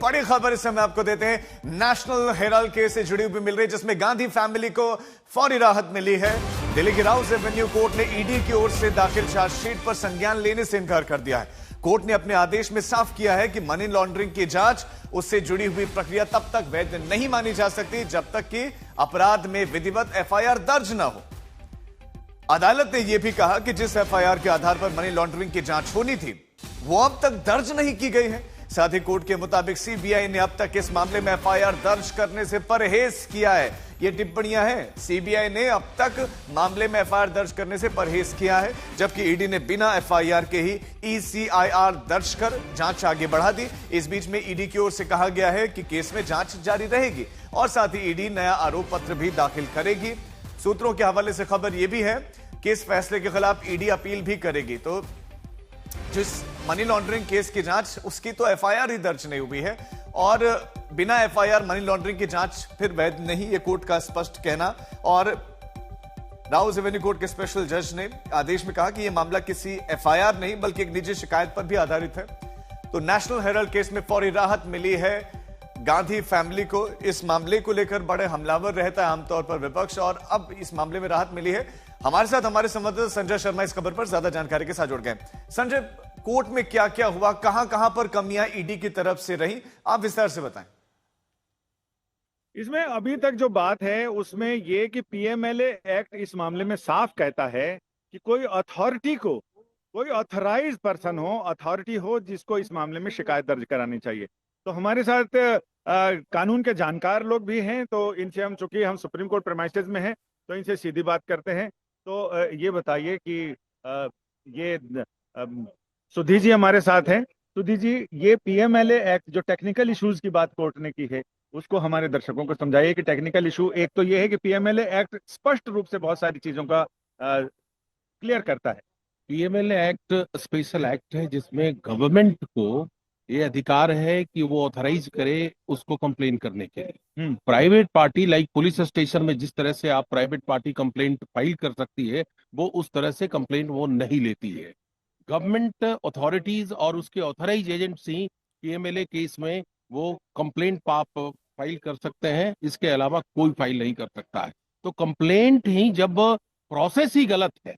बड़ी खबर इस समय आपको देते हैं। नेशनल हेराल्ड केस से जुड़ी हुई मिल रही, जिसमें गांधी फैमिली को फौरी राहत मिली है। दिल्ली की राउस एवेन्यू कोर्ट ने ईडी की ओर से दाखिल चार्जशीट पर संज्ञान लेने से इनकार कर दिया है। कोर्ट ने अपने आदेश में साफ किया है कि मनी लॉन्ड्रिंग की जांच, उससे जुड़ी हुई प्रक्रिया तब तक वैध नहीं मानी जा सकती जब तक कि अपराध में विधिवत एफआईआर दर्ज न हो। अदालत ने यह भी कहा कि जिस एफआईआर के आधार पर मनी लॉन्ड्रिंग की जांच होनी थी, वो अब तक दर्ज नहीं की गई है। साथ ही कोर्ट के मुताबिक सीबीआई ने अब तक इस मामले में एफआईआर दर्ज करने से परहेज किया है। ये टिप्पणियां हैं, सीबीआई ने अब तक मामले में एफआईआर दर्ज करने से परहेज किया है, जबकि ईडी ने बिना एफआईआर के ही ईसीआईआर दर्ज कर जांच आगे बढ़ा दी। इस बीच में ईडी की ओर से कहा गया है कि केस में जांच जारी रहेगी और साथ ही ईडी नया आरोप पत्र भी दाखिल करेगी। सूत्रों के हवाले से खबर यह भी है कि इस फैसले के खिलाफ ईडी अपील भी करेगी। तो जिस मनी लॉन्ड्रिंग केस की जांच, उसकी तो एफआईआर ही दर्ज नहीं हुई है और बिना एफआईआर मनी लॉन्ड्रिंग की जांच फिर वैध नहीं, ये कोर्ट का स्पष्ट कहना। और राउस एवेन्यू कोर्ट के स्पेशल जज ने आदेश में कहा कि यह मामला किसी एफआईआर नहीं बल्कि एक निजी शिकायत पर भी आधारित है। तो नेशनल हेराल्ड केस में फौरी राहत मिली है गांधी फैमिली को। इस मामले को लेकर बड़े हमलावर रहता है आमतौर पर विपक्ष, और अब इस मामले में राहत मिली है। हमारे साथ हमारे संवाददाता संजय शर्मा इस खबर पर ज्यादा जानकारी के साथ जुड़ गए। संजय, कोर्ट में क्या क्या हुआ, कहां कहां पर कमियां ईडी की तरफ से रही, आप विस्तार से बताएं। इसमें अभी तक जो बात है उसमें यह कि पीएमएलए एक्ट इस मामले में साफ कहता है कि कोई अथॉरिटी को, कोई ऑथराइज्ड पर्सन हो, अथॉरिटी हो, जिसको इस मामले में शिकायत दर्ज करानी चाहिए। तो हमारे साथ कानून के जानकार लोग भी हैं, तो इनसे हम, चूंकि हम सुप्रीम कोर्ट प्रेमाइसेस में हैं, तो इनसे सीधी बात करते हैं। तो ये बताइए कि ये सुधी जी हमारे साथ हैं। सुधी जी, ये पीएमएलए एक्ट जो टेक्निकल इश्यूज की बात कोर्ट ने की है, उसको हमारे दर्शकों को समझाइए कि टेक्निकल इशू एक तो ये है कि पीएमएलए एक्ट स्पष्ट रूप से बहुत सारी चीजों का क्लियर करता है। पीएमएलए एक्ट स्पेशल एक्ट है जिसमें गवर्नमेंट को ये अधिकार है कि वो ऑथराइज करे उसको कंप्लेन करने के लिए। Private party like police station में जिस तरह से आप प्राइवेट पार्टी कंप्लेंट फाइल कर सकती है, वो उस तरह से कंप्लेंट वो नहीं लेती है। गवर्नमेंट अथॉरिटीज और उसके ऑथराइज एजेंट्स ही पीएमएलए केस में वो कंप्लेंट फाइल कर सकते हैं, इसके अलावा कोई फाइल नहीं कर सकता है। तो कंप्लेंट ही, जब प्रोसेस ही गलत है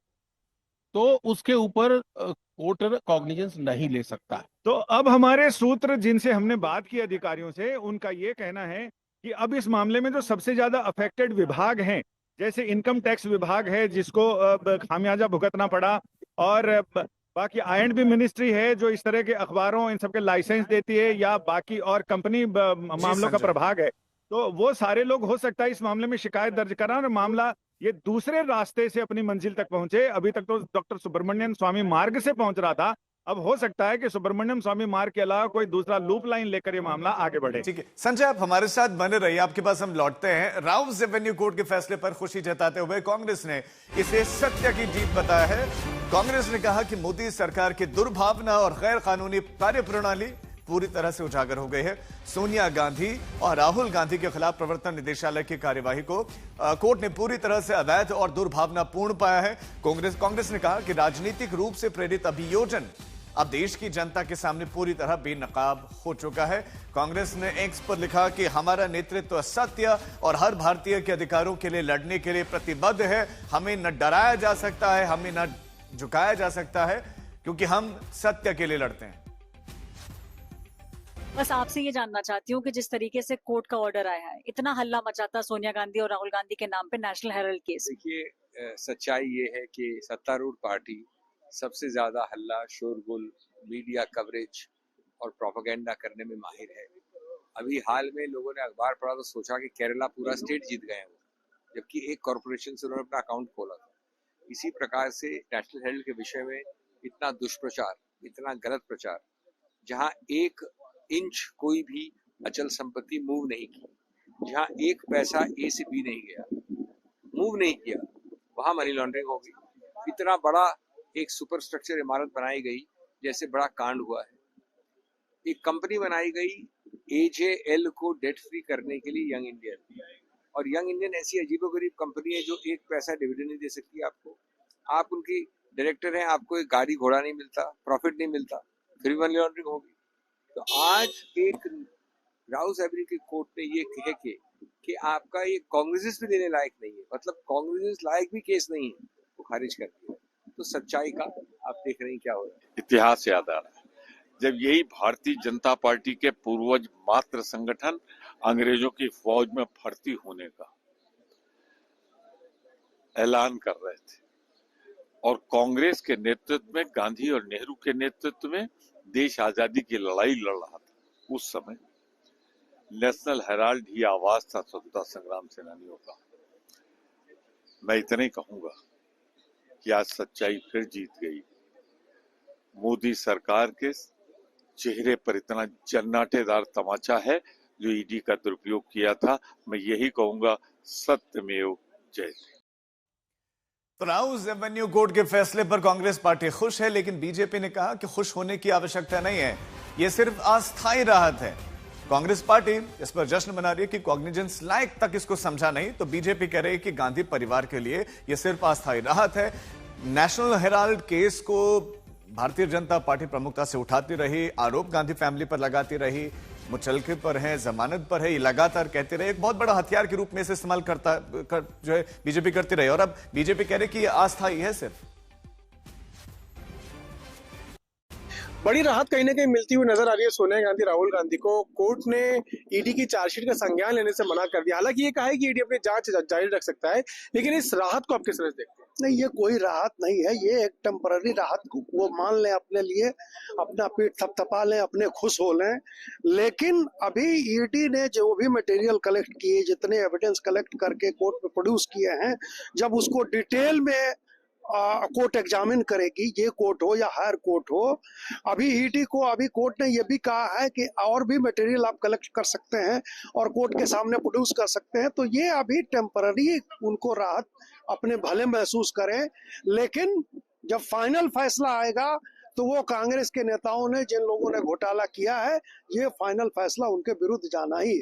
तो उसके ऊपर कोर्ट कॉग्निजेंस नहीं ले सकता। तो अब हमारे सूत्र जिनसे हमने बात की अधिकारियों से, उनका ये कहना है कि अब इस मामले में जो सबसे ज्यादा अफेक्टेड विभाग हैं, जैसे इनकम टैक्स विभाग है जिसको खामियाजा भुगतना पड़ा, और बाकी I&B मिनिस्ट्री है जो इस तरह के अखबारों इन सबके लाइसेंस देती है, या बाकी और कंपनी मामलों का प्रभाग है, तो वो सारे लोग हो सकता है इस मामले में शिकायत दर्ज कराएं और मामला ये दूसरे रास्ते से अपनी मंजिल तक पहुंचे। अभी तक तो डॉक्टर सुब्रमण्यम स्वामी मार्ग से पहुंच रहा था, अब हो सकता है कि सुब्रमण्यम स्वामी मार्ग के अलावा कोई दूसरा लूप लाइन लेकर ये मामला आगे बढ़े। ठीक है संजय, आप हमारे साथ बने रहिए, आपके पास हम लौटते हैं। राउस एवेन्यू कोर्ट के फैसले पर खुशी जताते हुए कांग्रेस ने इसे सत्य की जीत बताया है। कांग्रेस ने कहा कि मोदी सरकार की दुर्भावना और गैर कानूनी कार्यप्रणाली पूरी तरह से उजागर हो गई है। सोनिया गांधी और राहुल गांधी के खिलाफ प्रवर्तन निदेशालय की कार्यवाही को कोर्ट ने पूरी तरह से अवैध और दुर्भावनापूर्ण पाया है। कांग्रेस ने कहा कि राजनीतिक रूप से प्रेरित अभियोजन अब देश की जनता के सामने पूरी तरह बेनकाब हो चुका है। कांग्रेस ने एक्स पर लिखा कि हमारा नेतृत्व सत्य और हर भारतीय के अधिकारों के लिए लड़ने के लिए प्रतिबद्ध है। हमें न डराया जा सकता है, हमें न झुकाया जा सकता है, क्योंकि हम सत्य के लिए लड़ते हैं। बस आपसे ये जानना चाहती हूँ कि जिस तरीके से कोर्ट का ऑर्डर आया है, इतना हल्ला मचाता सोनिया गांधी और राहुल गांधी के नाम पे नेशनल हेराल्ड केस। देखिए, सच्चाई ये है कि सत्तारूढ़ पार्टी सबसे ज्यादा हल्ला, शोरगुल, मीडिया कवरेज और प्रोपेगेंडा करने में माहिर है। अभी हाल में लोगों ने अखबार पढ़ा तो सोचा कि केरला पूरा स्टेट जीत गए हैं, जबकि एक कॉरपोरेशन से उन्होंने अपना अकाउंट खोला था। इसी प्रकार से नेशनल हेराल्ड के विषय में इतना दुष्प्रचार, इतना गलत प्रचार, जहां एक इंच कोई भी अचल संपत्ति मूव नहीं की, जहां एक पैसा ए से बी नहीं गया, मूव नहीं किया, वहां मनी लॉन्ड्रिंग होगी। इतना बड़ा एक सुपर स्ट्रक्चर इमारत बनाई गई, जैसे बड़ा कांड हुआ है। एक कंपनी बनाई गई AJL को डेट फ्री करने के लिए, यंग इंडियन, और यंग इंडियन ऐसी अजीबोगरीब कंपनी है जो एक पैसा डिविडेंड नहीं दे सकती आपको। आप उनकी डायरेक्टर हैं, आपको एक गाड़ी घोड़ा नहीं मिलता, प्रॉफिट नहीं मिलता, फिर मनी लॉन्ड्रिंग होगी। तो आज एक राउस एवेन्यू की कोर्ट ने ये कह के कि आपका ये कांग्रेस भी लेने लायक नहीं है, मतलब कांग्रेस लायक भी केस नहीं है, वो खारिज कर दिया। तो सच्चाई का आप देख रहे हैं क्या हो रहा है। इतिहास याद आ रहा है जब यही भारतीय जनता पार्टी के पूर्वज मात्र संगठन अंग्रेजों की फौज में भर्ती होने का ऐलान कर रहे थे और कांग्रेस के नेतृत्व में, गांधी और नेहरू के नेतृत्व में देश आजादी की लड़ाई लड़ रहा था। उस समय नेशनल हेराल्ड ही आवाज था स्वतंत्रता संग्राम सेनानियों का। मैं इतना ही कहूंगा कि आज सच्चाई फिर जीत गई। मोदी सरकार के चेहरे पर इतना जन्नाटेदार तमाचा है जो ईडी का दुरुपयोग किया था। मैं यही कहूंगा, सत्यमेव जयते। तो राउस एवेन्यू कोर्ट के फैसले पर कांग्रेस पार्टी खुश है, लेकिन बीजेपी ने कहा कि खुश होने की आवश्यकता नहीं है, यह सिर्फ अस्थायी राहत है। कांग्रेस पार्टी इस पर जश्न मना रही है कि कॉग्निजेंस लायक तक इसको समझा नहीं, तो बीजेपी कह रही है कि गांधी परिवार के लिए यह सिर्फ अस्थायी राहत है। नेशनल हेराल्ड केस को भारतीय जनता पार्टी प्रमुखता से उठाती रही, आरोप गांधी फैमिली पर लगाती रही, मुचलके पर है, जमानत पर है, ये लगातार कहते रहे, एक बहुत बड़ा हथियार के रूप में इसे इस्तेमाल जो है बीजेपी करती रही। और अब बीजेपी कह रही कि ये अस्थायी है सिर्फ। बड़ी राहत कहीं ना कहीं मिलती हुई नजर आ रही है सोनिया गांधी, राहुल गांधी को। कोर्ट ने ईडी की चार्जशीट का संज्ञान लेने से मना कर दिया। हालांकि ये कहा है कि ईडी अपनी जांच जारी रख सकता है, लेकिन इस राहत को आप किस तरह से देखते हैं? नहीं, ये कोई राहत नहीं है, ये एक टेम्पररी राहत वो मान लें अपने लिए, अपना पीठ थपथपा लें, अपने खुश हो लें। लेकिन अभी ईडी ने जो भी मटेरियल कलेक्ट किए, जितने एविडेंस कलेक्ट करके कोर्ट में प्रोड्यूस किए हैं, जब उसको डिटेल में कोर्ट एग्जामिन करेगी, ये कोर्ट हो या हायर कोर्ट हो, अभी ईडी को अभी कोर्ट ने ये भी कहा है कि और भी मटेरियल आप कलेक्ट कर सकते हैं और कोर्ट के सामने प्रोड्यूस कर सकते हैं। तो ये अभी टेम्पररी उनको राहत अपने भले महसूस करें, लेकिन जब फाइनल फैसला आएगा तो वो कांग्रेस के नेताओं ने, जिन लोगों ने घोटाला किया है, ये फाइनल फैसला उनके विरुद्ध जाना ही है।